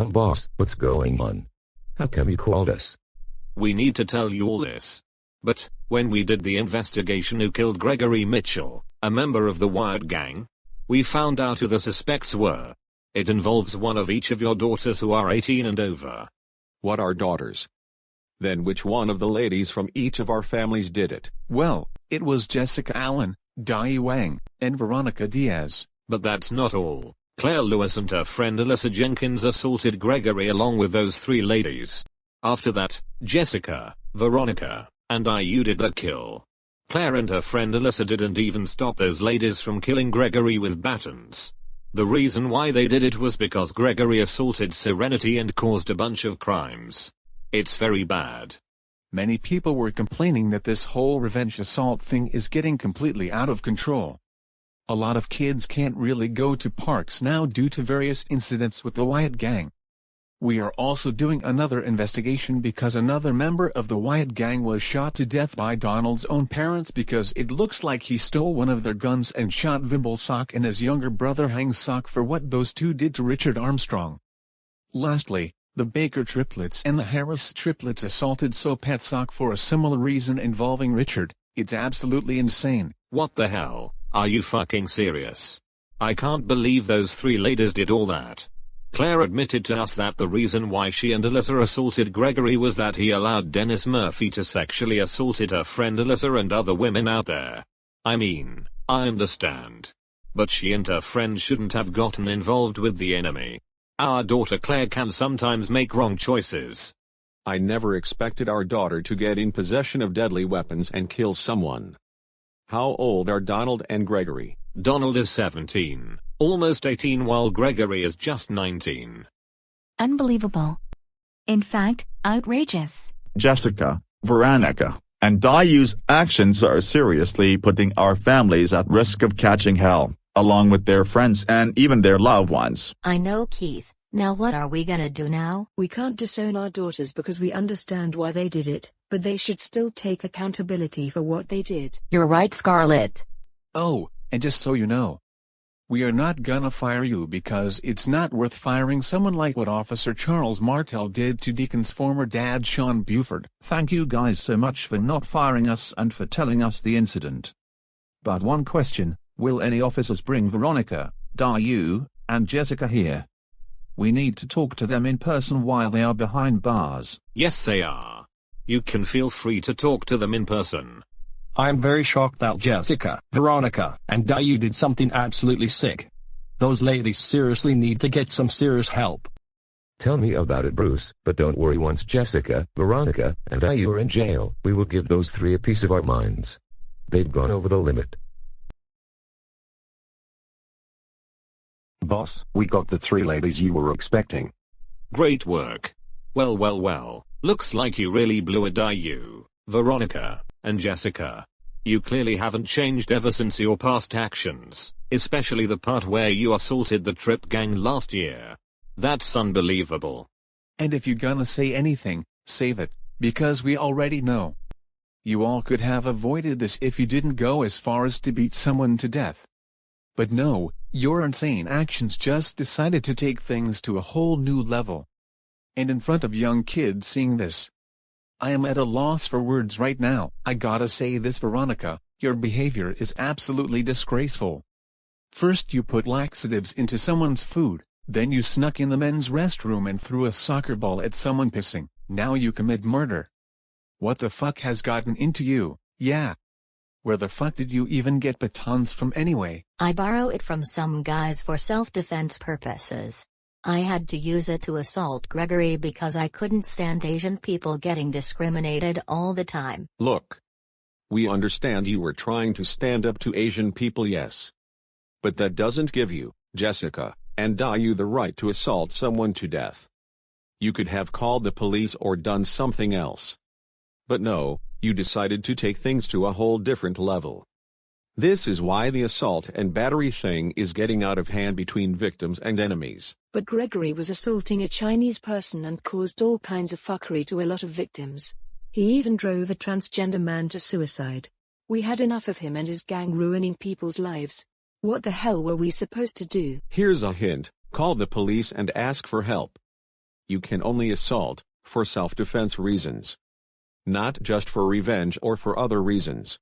Boss, what's going on? How come you called us? We need to tell you all this. But, when we did the investigation who killed Gregory Mitchell, a member of the Wyatt Gang, we found out who the suspects were. It involves one of each of your daughters who are 18 and over. What are daughters? Then which one of the ladies from each of our families did it? Well, it was Jessica Allen, Daiyu Wang, and Veronica Diaz. But that's not all. Claire Lewis and her friend Alyssa Jenkins assaulted Gregory along with those 3 ladies. After that, Jessica, Veronica, and Daiyu did the kill. Claire and her friend Alyssa didn't even stop those ladies from killing Gregory with batons. The reason why they did it was because Gregory assaulted Serenity and caused a bunch of crimes. It's very bad. Many people were complaining that this whole revenge assault thing is getting completely out of control. A lot of kids can't really go to parks now due to various incidents with the Wyatt Gang. We are also doing another investigation because another member of the Wyatt Gang was shot to death by Donald's own parents because it looks like he stole one of their guns and shot Vimblesock and his younger brother Hangsock for what those two did to Richard Armstrong. Lastly, the Baker triplets and the Harris triplets assaulted Sopetsock for a similar reason involving Richard. It's absolutely insane. What the hell? Are you fucking serious? I can't believe those 3 ladies did all that. Claire admitted to us that the reason why she and Alyssa assaulted Gregory was that he allowed Dennis Murphy to sexually assaulted her friend Alyssa and other women out there. I mean, I understand. But she and her friend shouldn't have gotten involved with the enemy. Our daughter Claire can sometimes make wrong choices. I never expected our daughter to get in possession of deadly weapons and kill someone. How old are Donald and Gregory? Donald is 17, almost 18, while Gregory is just 19. Unbelievable. In fact, outrageous. Jessica, Veronica, and Daiyu's actions are seriously putting our families at risk of catching hell, along with their friends and even their loved ones. I know, Keith. Now what are we gonna do now? We can't disown our daughters because we understand why they did it, but they should still take accountability for what they did. You're right, Scarlett. Oh, and just so you know, we are not gonna fire you because it's not worth firing someone like what Officer Charles Martel did to Deacon's former dad Sean Buford. Thank you guys so much for not firing us and for telling us the incident. But one question, will any officers bring Veronica, Daiyu, and Jessica here? We need to talk to them in person while they are behind bars. Yes, they are. You can feel free to talk to them in person. I'm very shocked that Jessica, Veronica, and Daiyu did something absolutely sick. Those ladies seriously need to get some serious help. Tell me about it, Bruce, but don't worry, once Jessica, Veronica, and Daiyu are in jail, we will give those 3 a piece of our minds. They've gone over the limit. Boss, we got the 3 ladies you were expecting. Great work. Well. Looks like you really blew it, Daiyu, Veronica, and Jessica. You clearly haven't changed ever since your past actions, especially the part where you assaulted the Trip Gang last year. That's unbelievable. And if you're gonna say anything, save it, because we already know. You all could have avoided this if you didn't go as far as to beat someone to death. But no, your insane actions just decided to take things to a whole new level. And in front of young kids seeing this, I am at a loss for words right now. I gotta say this, Veronica, your behavior is absolutely disgraceful. First you put laxatives into someone's food, then you snuck in the men's restroom and threw a soccer ball at someone pissing. Now you commit murder. What the fuck has gotten into you? Yeah. Where the fuck did you even get batons from anyway? I borrow it from some guys for self-defense purposes. I had to use it to assault Gregory because I couldn't stand Asian people getting discriminated all the time. Look. We understand you were trying to stand up to Asian people, yes. But that doesn't give you, Jessica, and Daiyu the right to assault someone to death. You could have called the police or done something else. But no, you decided to take things to a whole different level. This is why the assault and battery thing is getting out of hand between victims and enemies. But Gregory was assaulting a Chinese person and caused all kinds of fuckery to a lot of victims. He even drove a transgender man to suicide. We had enough of him and his gang ruining people's lives. What the hell were we supposed to do? Here's a hint, call the police and ask for help. You can only assault for self-defense reasons. Not just for revenge or for other reasons.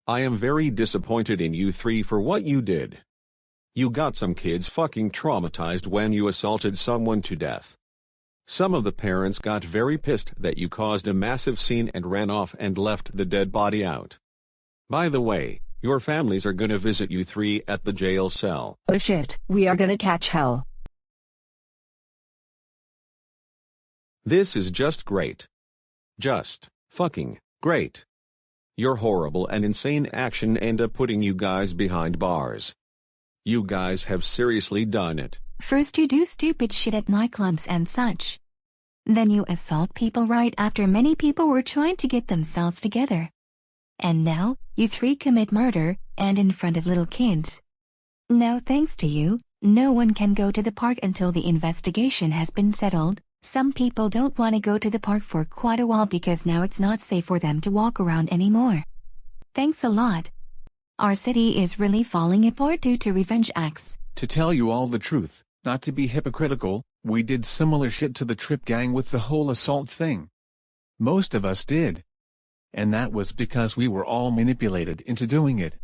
I am very disappointed in you three for what you did. You got some kids fucking traumatized when you assaulted someone to death. Some of the parents got very pissed that you caused a massive scene and ran off and left the dead body out. By the way, your families are gonna visit you three at the jail cell. Oh shit, we are gonna catch hell. This is just great. Just fucking great. Your horrible and insane action end up putting you guys behind bars. You guys have seriously done it. First you do stupid shit at nightclubs and such. Then you assault people right after many people were trying to get themselves together. And now, you three commit murder, and in front of little kids. Now thanks to you, no one can go to the park until the investigation has been settled. Some people don't want to go to the park for quite a while because now it's not safe for them to walk around anymore. Thanks a lot. Our city is really falling apart due to revenge acts. To tell you all the truth, not to be hypocritical, we did similar shit to the Trip Gang with the whole assault thing. Most of us did. And that was because we were all manipulated into doing it.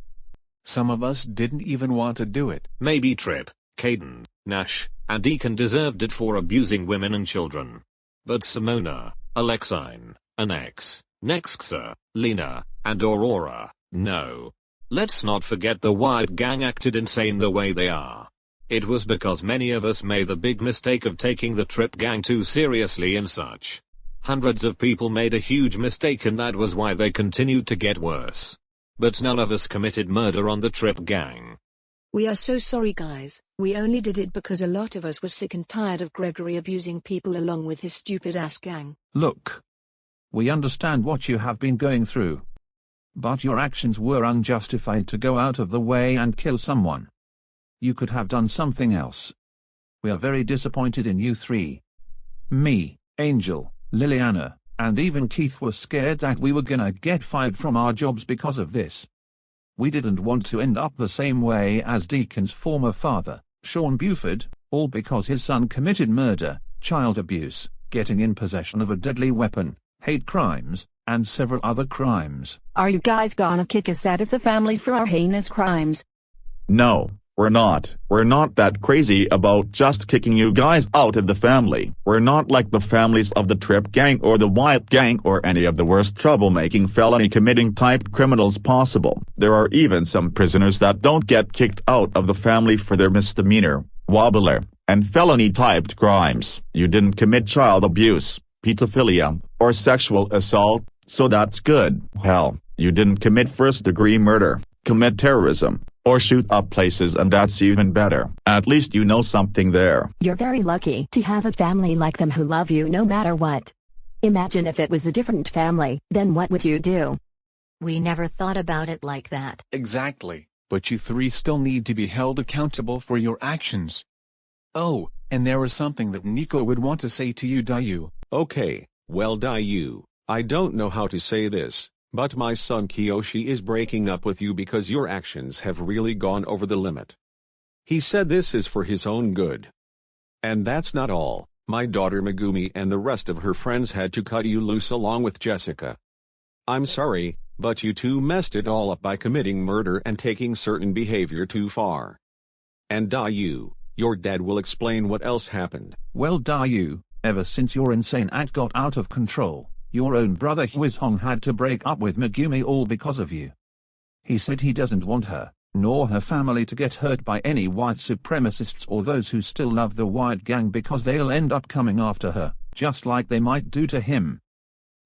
Some of us didn't even want to do it. Maybe Trip, Caden, Nash, and Deacon deserved it for abusing women and children. But Simona, Alexine, Annex, Nexxa, Lena, and Aurora, no. Let's not forget the Wyatt Gang acted insane the way they are. It was because many of us made the big mistake of taking the Trip Gang too seriously and such. Hundreds of people made a huge mistake and that was why they continued to get worse. But none of us committed murder on the Trip Gang. We are so sorry guys, we only did it because a lot of us were sick and tired of Gregory abusing people along with his stupid ass gang. Look. We understand what you have been going through. But your actions were unjustified to go out of the way and kill someone. You could have done something else. We are very disappointed in you three. Me, Angel, Liliana, and even Keith were scared that we were gonna get fired from our jobs because of this. We didn't want to end up the same way as Deacon's former father, Sean Buford, all because his son committed murder, child abuse, getting in possession of a deadly weapon, hate crimes, and several other crimes. Are you guys gonna kick us out of the family for our heinous crimes? No, we're not. We're not that crazy about just kicking you guys out of the family. We're not like the families of the Trip Gang or the Wyatt Gang or any of the worst troublemaking felony-committing type criminals possible. There are even some prisoners that don't get kicked out of the family for their misdemeanor, wobbler, and felony-typed crimes. You didn't commit child abuse, pedophilia, or sexual assault, so that's good. Hell, you didn't commit first-degree murder, commit terrorism, or shoot up places, and that's even better. At least you know something there. You're very lucky to have a family like them who love you no matter what. Imagine if it was a different family, then what would you do? We never thought about it like that. Exactly, but you three still need to be held accountable for your actions. Oh, and there was something that Nico would want to say to you, Daiyu. Okay, well Daiyu, I don't know how to say this, but my son Kiyoshi is breaking up with you because your actions have really gone over the limit. He said this is for his own good. And that's not all, my daughter Megumi and the rest of her friends had to cut you loose along with Jessica. I'm sorry, but you two messed it all up by committing murder and taking certain behavior too far. And Daiyu, your dad will explain what else happened. Well Daiyu, ever since your insane act got out of control, your own brother Huizhong had to break up with Megumi all because of you. He said he doesn't want her, nor her family to get hurt by any white supremacists or those who still love the Wyatt Gang because they'll end up coming after her, just like they might do to him.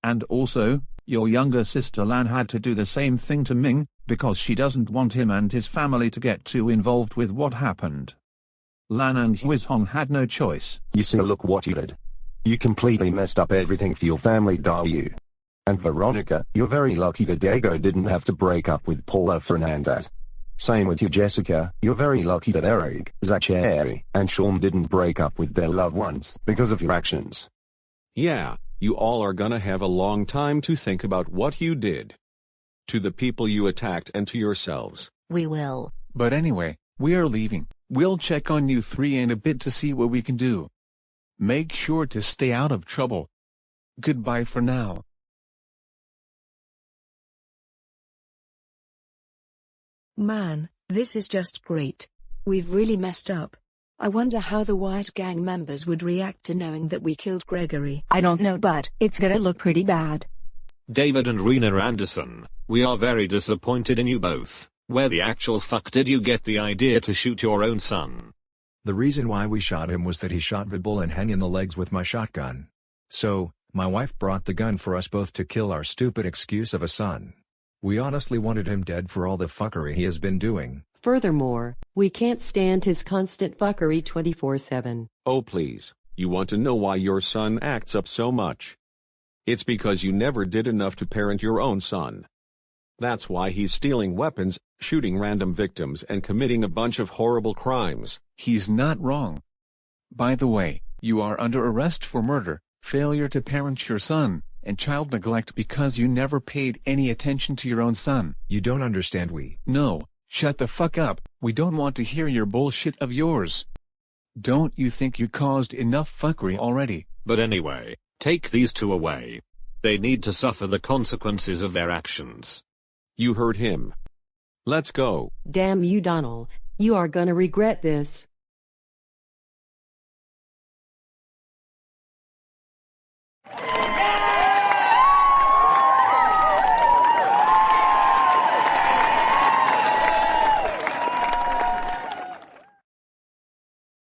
And also, your younger sister Lan had to do the same thing to Ming, because she doesn't want him and his family to get too involved with what happened. Lan and Huizhong had no choice. You see, look what you did. You completely messed up everything for your family, Daiyu. And Veronica, you're very lucky that Diego didn't have to break up with Paula Fernandez. Same with you, Jessica, you're very lucky that Eric, Zachary, and Sean didn't break up with their loved ones because of your actions. Yeah, you all are gonna have a long time to think about what you did. To the people you attacked and to yourselves. We will. But anyway, we are leaving. We'll check on you three in a bit to see what we can do. Make sure to stay out of trouble. Goodbye for now. Man, this is just great. We've really messed up. I wonder how the Wyatt Gang members would react to knowing that we killed Gregory. I don't know, but it's gonna look pretty bad. David and Rena Anderson, we are very disappointed in you both. Where the actual fuck did you get the idea to shoot your own son? The reason why we shot him was that he shot the bull and Hen in the legs with my shotgun. So, my wife brought the gun for us both to kill our stupid excuse of a son. We honestly wanted him dead for all the fuckery he has been doing. Furthermore, we can't stand his constant fuckery 24/7. Oh please, you want to know why your son acts up so much? It's because you never did enough to parent your own son. That's why he's stealing weapons, shooting random victims and committing a bunch of horrible crimes. He's not wrong. By the way, you are under arrest for murder, failure to parent your son, and child neglect because you never paid any attention to your own son. You don't understand. No, shut the fuck up, we don't want to hear your bullshit of yours. Don't you think you caused enough fuckery already? But anyway, take these two away. They need to suffer the consequences of their actions. You heard him. Let's go. Damn you, Donald. You are gonna regret this.